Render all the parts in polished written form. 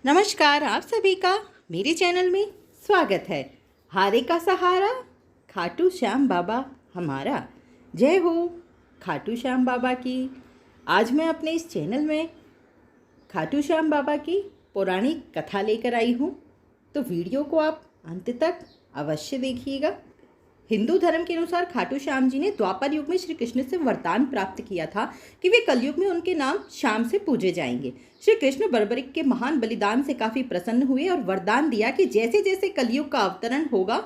नमस्कार, आप सभी का मेरे चैनल में स्वागत है। हारे का सहारा खाटू श्याम बाबा हमारा। जय हो खाटू श्याम बाबा की। आज मैं अपने इस चैनल में खाटू श्याम बाबा की पौराणिक कथा लेकर आई हूँ, तो वीडियो को आप अंत तक अवश्य देखिएगा। हिंदू धर्म के अनुसार खाटू श्याम जी ने द्वापर युग में श्री कृष्ण से वरदान प्राप्त किया था कि वे कलयुग में उनके नाम श्याम से पूजे जाएंगे। श्री कृष्ण बर्बरिक के महान बलिदान से काफी प्रसन्न हुए और वरदान दिया कि जैसे जैसे कलयुग का अवतरण होगा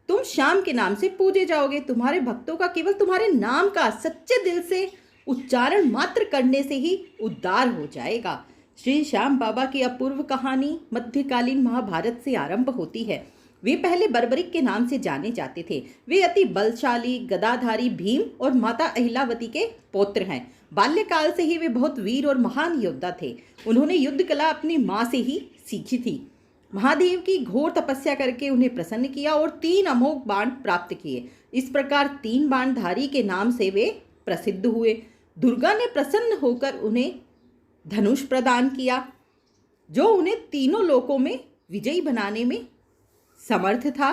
तुम श्याम के नाम से पूजे जाओगे। तुम्हारे भक्तों का केवल तुम्हारे नाम का सच्चे दिल से उच्चारण मात्र करने से ही उद्धार हो जाएगा। श्री श्याम बाबा की अपूर्व कहानी मध्यकालीन महाभारत से आरंभ होती है। वे पहले बर्बरिक के नाम से जाने जाते थे। वे अति बलशाली गदाधारी भीम और माता अहिलावती के पौत्र हैं। बाल्यकाल से ही वे बहुत वीर और महान योद्धा थे। उन्होंने युद्ध कला अपनी माँ से ही सीखी थी। महादेव की घोर तपस्या करके उन्हें प्रसन्न किया और 3 अमोघ बाण प्राप्त किए। इस प्रकार 3 बाणधारी के नाम से वे प्रसिद्ध हुए। दुर्गा ने प्रसन्न होकर उन्हें धनुष प्रदान किया, जो उन्हें तीनों लोकों में विजयी बनाने में समर्थ था।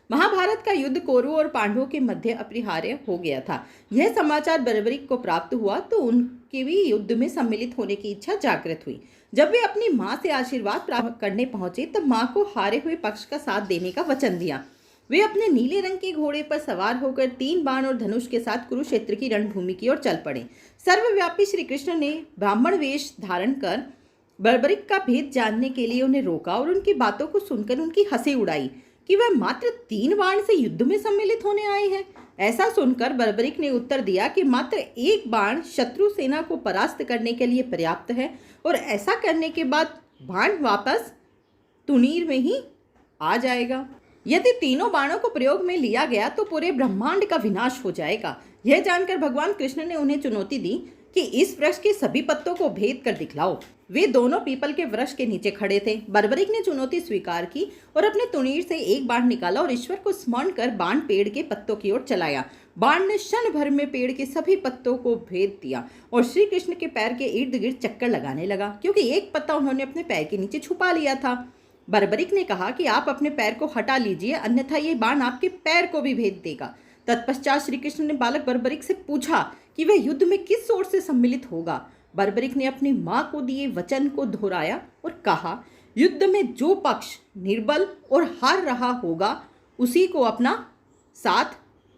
महाभारत का युद्ध कौरवों और पांडवों के मध्य अपरिहार्य हो गया था। यह समाचार बर्बरिक को प्राप्त हुआ तो उनके भी युद्ध में सम्मिलित होने की इच्छा जागृत हुई। जब वे अपनी मां से आशीर्वाद प्राप्त करने पहुंचे तब मां को हारे हुए पक्ष का साथ देने का वचन दिया। वे अपने नीले रंग के घोड़े पर सवार होकर 3 बाण और धनुष के साथ कुरुक्षेत्र की रणभूमि की ओर चल पड़े। सर्वव्यापी श्री कृष्ण ने ब्राह्मण वेश धारण कर बर्बरिक का भेद जानने के लिए उन्हें रोका और उनकी बातों को सुनकर उनकी हंसी उड़ाई कि वह मात्र 3 बाण से युद्ध में सम्मिलित होने आए हैं। ऐसा सुनकर बर्बरिक ने उत्तर दिया कि मात्र 1 बाण शत्रु सेना को परास्त करने के लिए पर्याप्त है और ऐसा करने के बाद बाण वापस तुनीर में ही आ जाएगा। यदि तीनों बाणों को प्रयोग में लिया गया तो पूरे ब्रह्मांड का विनाश हो जाएगा। यह जानकर भगवान कृष्ण ने उन्हें चुनौती दी कि इस वृक्ष के सभी पत्तों को भेद कर दिखलाओ। वे दोनों पीपल के वृक्ष के नीचे खड़े थे। बर्बरिक ने चुनौती स्वीकार की और अपने तुनीर से 1 बाण निकाला और ईश्वर को स्मरण कर बाण पेड़ के पत्तों की ओर चलाया। बाण ने क्षण भर में पेड़ के सभी पत्तों को भेद दिया और श्री कृष्ण के पैर के इर्द गिर्द चक्कर लगाने लगा, क्योंकि एक पत्ता उन्होंने अपने पैर के नीचे छुपा लिया था। बर्बरिक ने कहा कि आप अपने पैर को हटा लीजिए, अन्यथा ये बाण आपके पैर को भी भेद देगा। तत्पश्चात श्री कृष्ण ने बालक बर्बरिक से पूछा कि वह युद्ध में किस ओर से सम्मिलित होगा। बर्बरिक ने अपनी मां को दिए वचन को दोहराया और कहा, युद्ध में जो पक्ष निर्बल और हार रहा होगा उसी को अपना साथ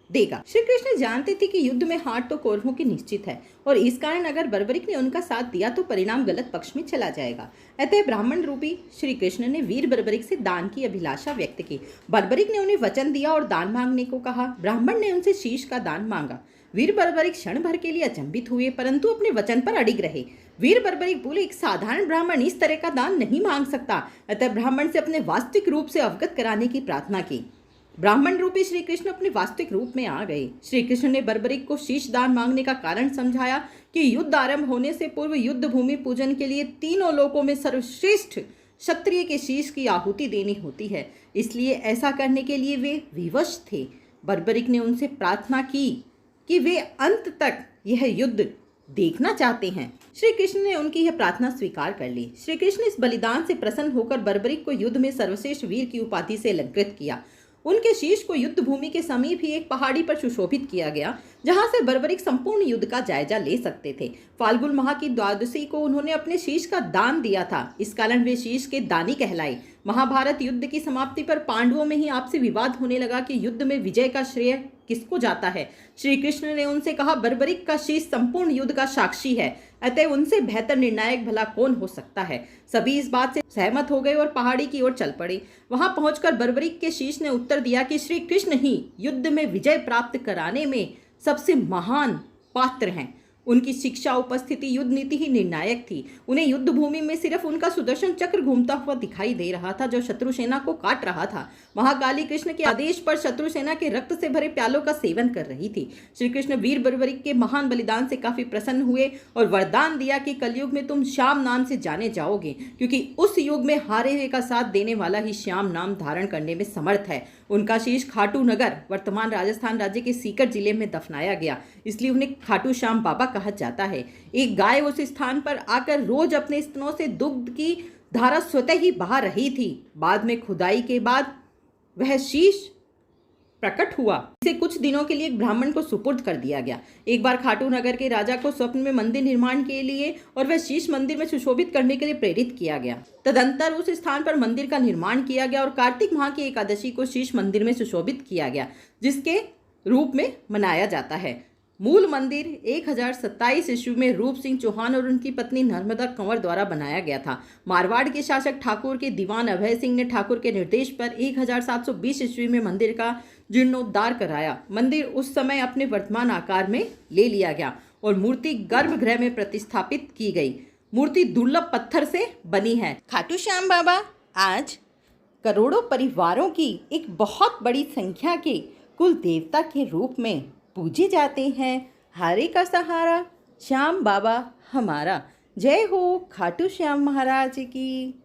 देगा। श्री कृष्ण जानते थे कि युद्ध में हार तो कौरवों की निश्चित है और इस कारण अगर बर्बरिक ने उनका साथ दिया तो परिणाम गलत पक्ष में चला जाएगा। अतः ब्राह्मण रूपी श्री कृष्ण ने वीर बर्बरिक से दान की अभिलाषा व्यक्त की। बर्बरिक ने उन्हें वचन दिया और दान मांगने को कहा। ब्राह्मण ने उनसे शीश का दान मांगा। वीर बर्बरिक क्षण भर के लिए अचंभित हुए परंतु अपने वचन पर अडिग रहे। वीर बर्बरिक बोले, एक साधारण ब्राह्मण इस तरह का दान नहीं मांग सकता। अतः ब्राह्मण से अपने वास्तविक रूप से अवगत कराने की प्रार्थना की। ब्राह्मण रूपी श्री कृष्ण अपने वास्तविक रूप में आ गए। श्री कृष्ण ने बर्बरिक को शीश दान मांगने का कारण समझाया कि युद्ध आरंभ होने से पूर्व युद्ध भूमि पूजन के लिए तीनों लोकों में सर्वश्रेष्ठ क्षत्रिय के शीश की आहुति देनी होती है, इसलिए ऐसा करने के लिए वे विवश थे। बर्बरिक ने उनसे प्रार्थना की कि वे अंत तक यह युद्ध देखना चाहते हैं। श्री कृष्ण ने उनकी यह प्रार्थना स्वीकार कर ली। श्री कृष्ण इस बलिदान से प्रसन्न होकर बर्बरिक को युद्ध में सर्वश्रेष्ठ वीर की उपाधि से अलंकृत किया। उनके शीश को युद्ध भूमि के समीप ही एक पहाड़ी पर सुशोभित किया गया, जहां से बर्बरिक संपूर्ण युद्ध का जायजा ले सकते थे। फाल्गुन माह की द्वादशी को उन्होंने अपने शीश का दान दिया था, इस कारण वे शीश के दानी कहलाए। महाभारत युद्ध की समाप्ति पर पांडवों में ही आपसी विवाद होने लगा कि युद्ध में विजय का श्रेय किसको जाता है। श्री कृष्ण ने उनसे कहा, बर्बरिक का शीश संपूर्ण युद्ध का साक्षी है, अतः उनसे बेहतर निर्णायक भला कौन हो सकता है। सभी इस बात से सहमत हो गए और पहाड़ी की ओर चल पड़े। वहां पहुंचकर बर्बरिक के शीश ने उत्तर दिया कि श्री कृष्ण ही युद्ध में विजय प्राप्त कराने में सबसे महान पात्र हैं। उनकी शिक्षा उपस्थिति युद्ध नीति ही निर्णायक थी। उन्हें युद्ध भूमि में सिर्फ उनका सुदर्शन चक्र घूमता हुआ दिखाई दे रहा था, जो शत्रु सेना को काट रहा था। महाकाली कृष्ण के आदेश पर शत्रु सेना के रक्त से भरे प्यालों का सेवन कर रही थी। श्री कृष्ण वीर बर्बरिक के महान बलिदान से काफी प्रसन्न हुए और वरदान दिया कि कलयुग में तुम श्याम नाम से जाने जाओगे, क्योंकि उस युग में हारे हुए का साथ देने वाला ही श्याम नाम धारण करने में समर्थ है। उनका शीश खाटू नगर वर्तमान राजस्थान राज्य के सीकर जिले में दफनाया गया, इसलिए उन्हें खाटू श्याम बाबा कहा जाता है। एक गाय उस स्थान पर आकर रोज अपने स्तनों से दुग्ध की धारा स्वतः ही बहा रही थी। बाद में खुदाई के बाद वह शीश प्रकट हुआ। इसे कुछ दिनों के लिए एक ब्राह्मण को सुपुर्द कर दिया गया। एक बार खाटू नगर के राजा को स्वप्न में मंदिर निर्माण के लिए और वह शीश मंदिर में सुशोभित करने के लिए प्रेरित किया गया। तदंतर उस स्थान पर मंदिर का निर्माण किया गया और कार्तिक माह की एकादशी को शीश मंदिर में सुशोभित किया गया, जिसके रूप में मनाया जाता है। मूल मंदिर 1027 ईस्वी में रूप सिंह चौहान और उनकी पत्नी नर्मदा कंवर द्वारा बनाया गया था। मारवाड़ के शासक ठाकुर के दीवान अभय सिंह ने ठाकुर के निर्देश पर 1720 ईस्वी में मंदिर का जीर्णोद्धार कराया। मंदिर उस समय अपने वर्तमान आकार में ले लिया गया और मूर्ति गर्भगृह में प्रतिस्थापित की गई। मूर्ति दुर्लभ पत्थर से बनी है। खाटू श्याम बाबा आज करोड़ों परिवारों की एक बहुत बड़ी संख्या के कुल देवता के रूप में पूजे जाते हैं। हारे का सहारा श्याम बाबा हमारा। जय हो खाटू श्याम महाराज की।